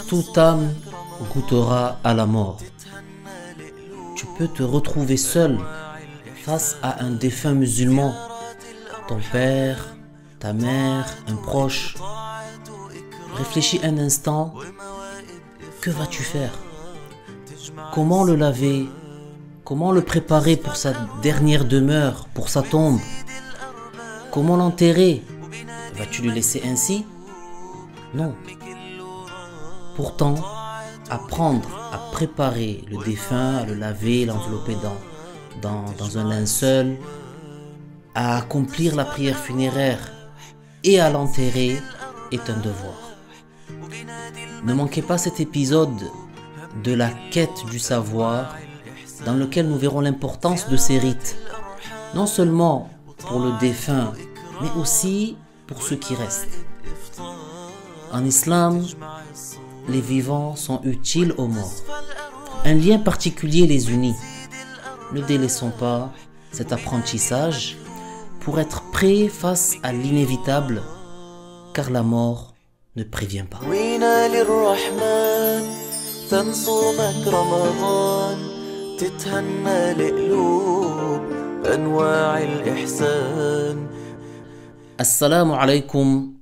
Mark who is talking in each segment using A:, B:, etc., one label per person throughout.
A: Toute âme goûtera à la mort. Tu peux te retrouver seul face à un défunt musulman, ton père, ta mère, un proche. Réfléchis un instant, que vas-tu faire? Comment le laver? Comment le préparer pour sa dernière demeure, pour sa tombe? Comment l'enterrer? Vas-tu le laisser ainsi? Non. Pourtant, apprendre à préparer le défunt, à le laver, l'envelopper dans un linceul, à accomplir la prière funéraire et à l'enterrer est un devoir. Ne manquez pas cet épisode de la quête du savoir dans lequel nous verrons l'importance de ces rites, non seulement pour le défunt, mais aussi pour ceux qui restent. En islam, les vivants sont utiles aux morts. Un lien particulier les unit. Ne délaissons pas cet apprentissage pour être prêts face à l'inévitable, car la mort ne prévient pas. Assalamu alaikum.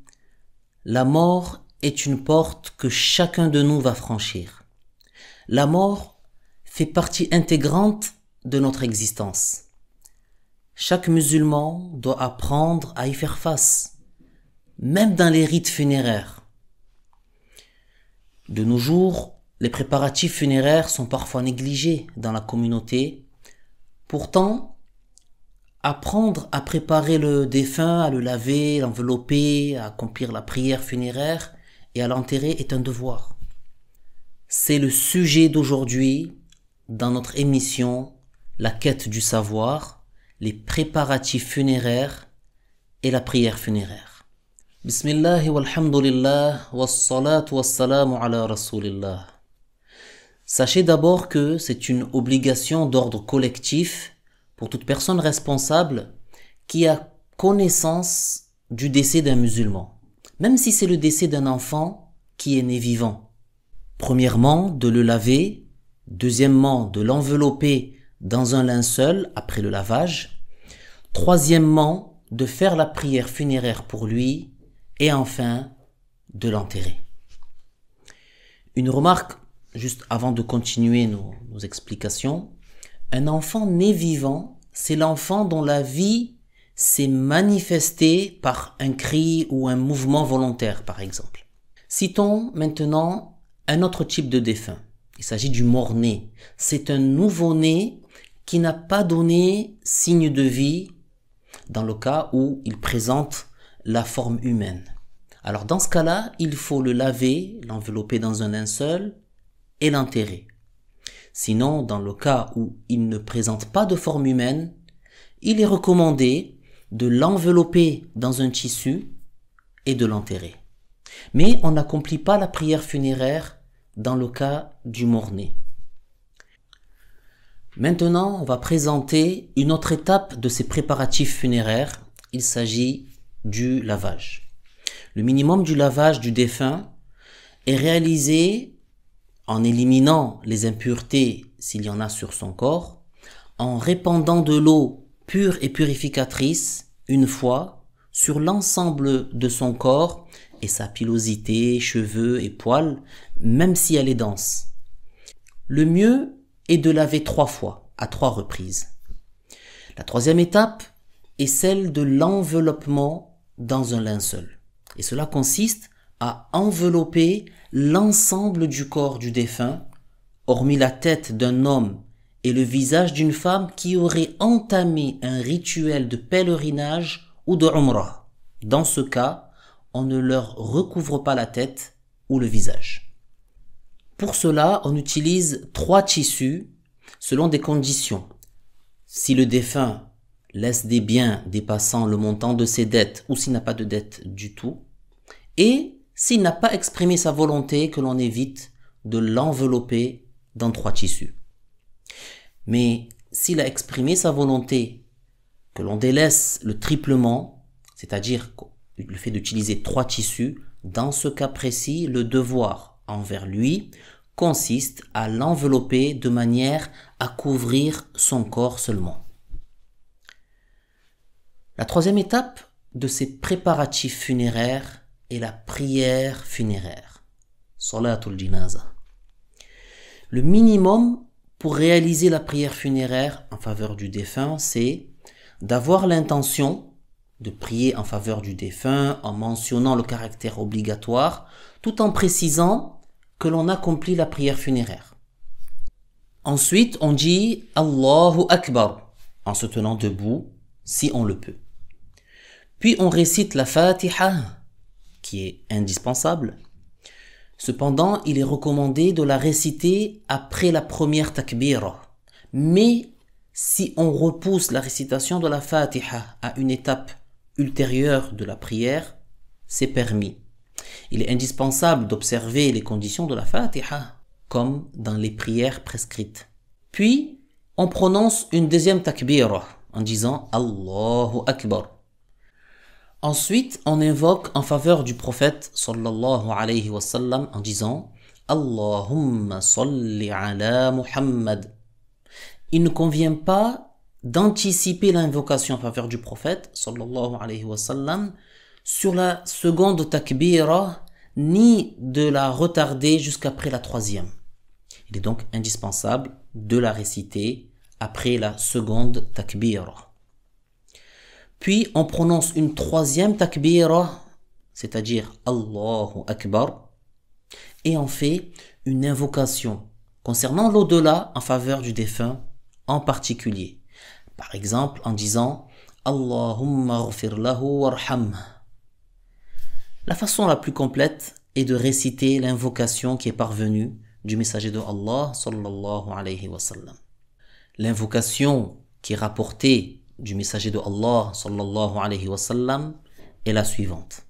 A: La mort est une porte que chacun de nous va franchir. La mort fait partie intégrante de notre existence. Chaque musulman doit apprendre à y faire face, même dans les rites funéraires. De nos jours, les préparatifs funéraires sont parfois négligés dans la communauté. Pourtant, apprendre à préparer le défunt, à le laver, l'envelopper, à accomplir la prière funéraire et à l'enterrer est un devoir. C'est le sujet d'aujourd'hui dans notre émission La quête du savoir, les préparatifs funéraires et la prière funéraire. Bismillah walhamdulillah wassalatu wassalamu ala rasulillah. Sachez d'abord que c'est une obligation d'ordre collectif pour toute personne responsable qui a connaissance du décès d'un musulman, même si c'est le décès d'un enfant qui est né vivant. Premièrement, de le laver, deuxièmement, de l'envelopper dans un linceul après le lavage, troisièmement, de faire la prière funéraire pour lui, et enfin, de l'enterrer. Une remarque, juste avant de continuer nos explications. Un enfant né vivant, c'est l'enfant dont la vie s'est manifestée par un cri ou un mouvement volontaire, par exemple. Citons maintenant un autre type de défunt. Il s'agit du mort-né. C'est un nouveau-né qui n'a pas donné signe de vie dans le cas où il présente la forme humaine. Alors dans ce cas-là, il faut le laver, l'envelopper dans un linceul et l'enterrer. Sinon, dans le cas où il ne présente pas de forme humaine, il est recommandé de l'envelopper dans un tissu et de l'enterrer. Mais on n'accomplit pas la prière funéraire dans le cas du mort-né. Maintenant, on va présenter une autre étape de ces préparatifs funéraires. Il s'agit du lavage. Le minimum du lavage du défunt est réalisé en éliminant les impuretés s'il y en a sur son corps, en répandant de l'eau pure et purificatrice une fois sur l'ensemble de son corps et sa pilosité, cheveux et poils, même si elle est dense. Le mieux est de laver 3 fois, à 3 reprises. La troisième étape est celle de l'enveloppement dans un linceul. Et cela consiste à envelopper l'ensemble du corps du défunt, hormis la tête d'un homme et le visage d'une femme qui aurait entamé un rituel de pèlerinage ou de umrah. Dans ce cas, on ne leur recouvre pas la tête ou le visage. Pour cela, on utilise 3 tissus selon des conditions. Si le défunt laisse des biens dépassant le montant de ses dettes ou s'il n'a pas de dette du tout, et s'il n'a pas exprimé sa volonté que l'on évite de l'envelopper dans 3 tissus. Mais s'il a exprimé sa volonté que l'on délaisse le triplement, c'est-à-dire le fait d'utiliser 3 tissus, dans ce cas précis, le devoir envers lui consiste à l'envelopper de manière à couvrir son corps seulement. La troisième étape de ces préparatifs funéraires est la prière funéraire. Salatul jinaza. Le minimum pour réaliser la prière funéraire en faveur du défunt, c'est d'avoir l'intention de prier en faveur du défunt en mentionnant le caractère obligatoire, tout en précisant que l'on accomplit la prière funéraire. Ensuite, on dit Allahu Akbar en se tenant debout, si on le peut. Puis on récite la Fatiha, qui est indispensable. Cependant, il est recommandé de la réciter après la première takbira. Mais si on repousse la récitation de la Fatiha à une étape ultérieure de la prière, c'est permis. Il est indispensable d'observer les conditions de la Fatiha, comme dans les prières prescrites. Puis, on prononce une deuxième takbira en disant Allahu Akbar. Ensuite, on invoque en faveur du prophète sallallahu alayhi wa sallam en disant Allahumma salli ala Muhammad. Il ne convient pas d'anticiper l'invocation en faveur du prophète sallallahu alayhi wa sallam sur la seconde takbira ni de la retarder jusqu'après la troisième. Il est donc indispensable de la réciter après la seconde takbira. Puis on prononce une troisième takbira, c'est-à-dire Allahu Akbar, et on fait une invocation concernant l'au-delà en faveur du défunt en particulier. Par exemple en disant Allahumma ghfir lahu warhamh. La façon la plus complète est de réciter l'invocation qui est parvenue du messager de Allah sallallahu alayhi wa sallam. L'invocation qui est rapportée du messager de Allah sallallahu alayhi wa sallam est la suivante.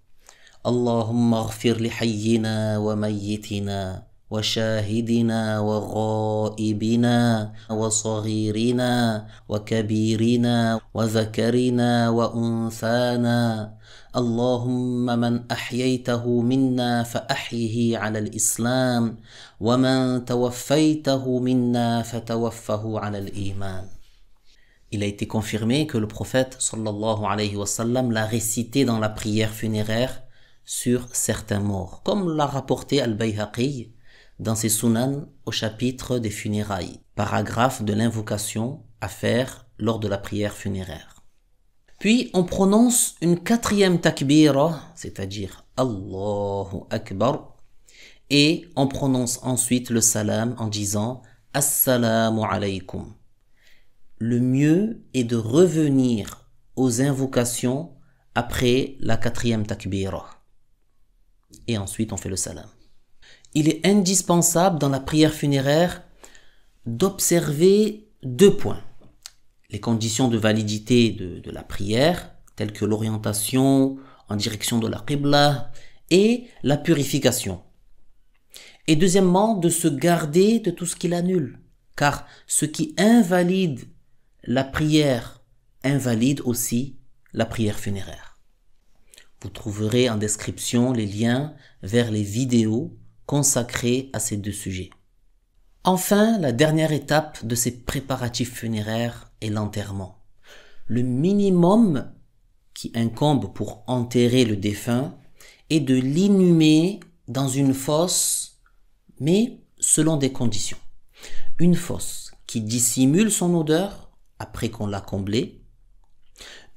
A: Allahumma ghfir li hayyina wa mayyitina wa shahidina wa ghaibina wa saghirina wa kabirina wa dhakarina wa unthana. اللهم من أحييته منا فأحيه على الإسلام ومن توفيته منا فتوفه على الإيمان. Il a été confirmé que le prophète sallallahu alayhi wa sallam l'a récité dans la prière funéraire sur certains morts, comme l'a rapporté Al-Bayhaqi dans ses Sunan au chapitre des funérailles, paragraphe de l'invocation à faire lors de la prière funéraire. Puis on prononce une quatrième takbira, c'est-à-dire Allahu Akbar, et on prononce ensuite le salam en disant Assalamu alaykum. Le mieux est de revenir aux invocations après la quatrième takbira. Et ensuite on fait le salam. Il est indispensable dans la prière funéraire d'observer 2 points. Les conditions de validité de la prière, telles que l'orientation en direction de la Qibla et la purification. Et deuxièmement, de se garder de tout ce qui l'annule, car ce qui invalide la prière invalide aussi la prière funéraire. Vous trouverez en description les liens vers les vidéos consacrées à ces 2 sujets. Enfin, la dernière étape de ces préparatifs funéraires est l'enterrement. Le minimum qui incombe pour enterrer le défunt est de l'inhumer dans une fosse, mais selon des conditions. Une fosse qui dissimule son odeur après qu'on l'a comblé,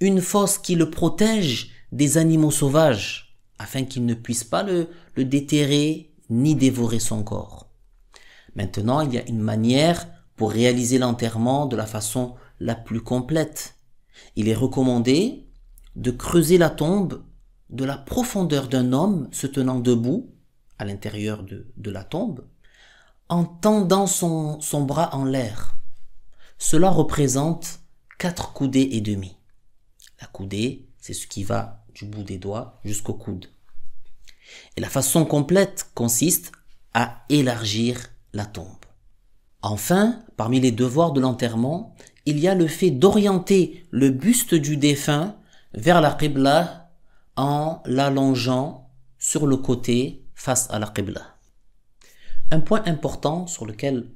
A: une fosse qui le protège des animaux sauvages afin qu'ils ne puissent pas le déterrer ni dévorer son corps. Maintenant, il y a une manière pour réaliser l'enterrement de la façon la plus complète. Il est recommandé de creuser la tombe de la profondeur d'un homme se tenant debout à l'intérieur de la tombe en tendant son bras en l'air. Cela représente 4 coudées et demi. La coudée, c'est ce qui va du bout des doigts jusqu'au coude. Et la façon complète consiste à élargir la tombe. Enfin, parmi les devoirs de l'enterrement, il y a le fait d'orienter le buste du défunt vers la Qibla en l'allongeant sur le côté face à la Qibla. Un point important sur lequel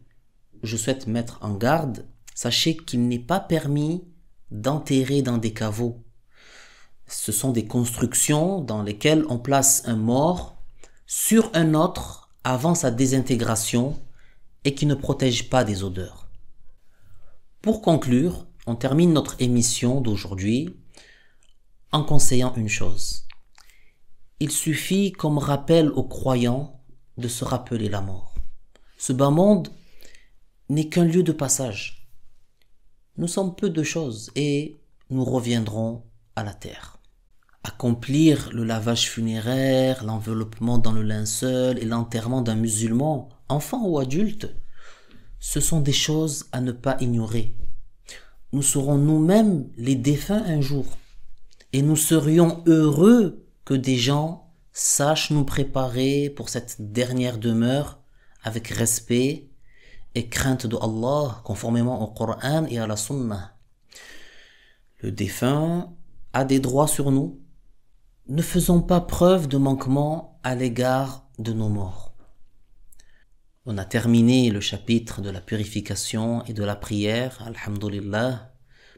A: je souhaite mettre en garde, sachez qu'il n'est pas permis d'enterrer dans des caveaux. Ce sont des constructions dans lesquelles on place un mort sur un autre avant sa désintégration et qui ne protègent pas des odeurs. Pour conclure, on termine notre émission d'aujourd'hui en conseillant une chose. Il suffit comme rappel aux croyants de se rappeler la mort. Ce bas monde n'est qu'un lieu de passage. Nous sommes peu de choses et nous reviendrons à la terre. Accomplir le lavage funéraire, l'enveloppement dans le linceul et l'enterrement d'un musulman, enfant ou adulte, ce sont des choses à ne pas ignorer. Nous serons nous-mêmes les défunts un jour et nous serions heureux que des gens sachent nous préparer pour cette dernière demeure avec respect et crainte de Allah, conformément au Coran et à la Sunna. Le défunt a des droits sur nous. Ne faisons pas preuve de manquement à l'égard de nos morts. On a terminé le chapitre de la purification et de la prière, alhamdulillah.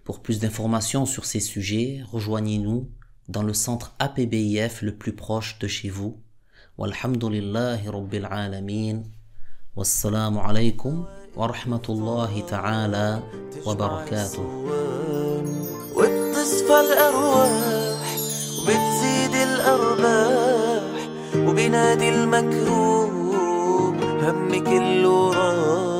A: Pour plus d'informations sur ces sujets, rejoignez-nous dans le centre APBIF le plus proche de chez vous. Walhamdulillahi Rabbil Alamin. Wassalamu alaikum wa rahmatullahi ta'ala wa barakatuh.
B: وبتصفى الأرواح وبتزيد الأرباح وبنادي المكروب هم كله راح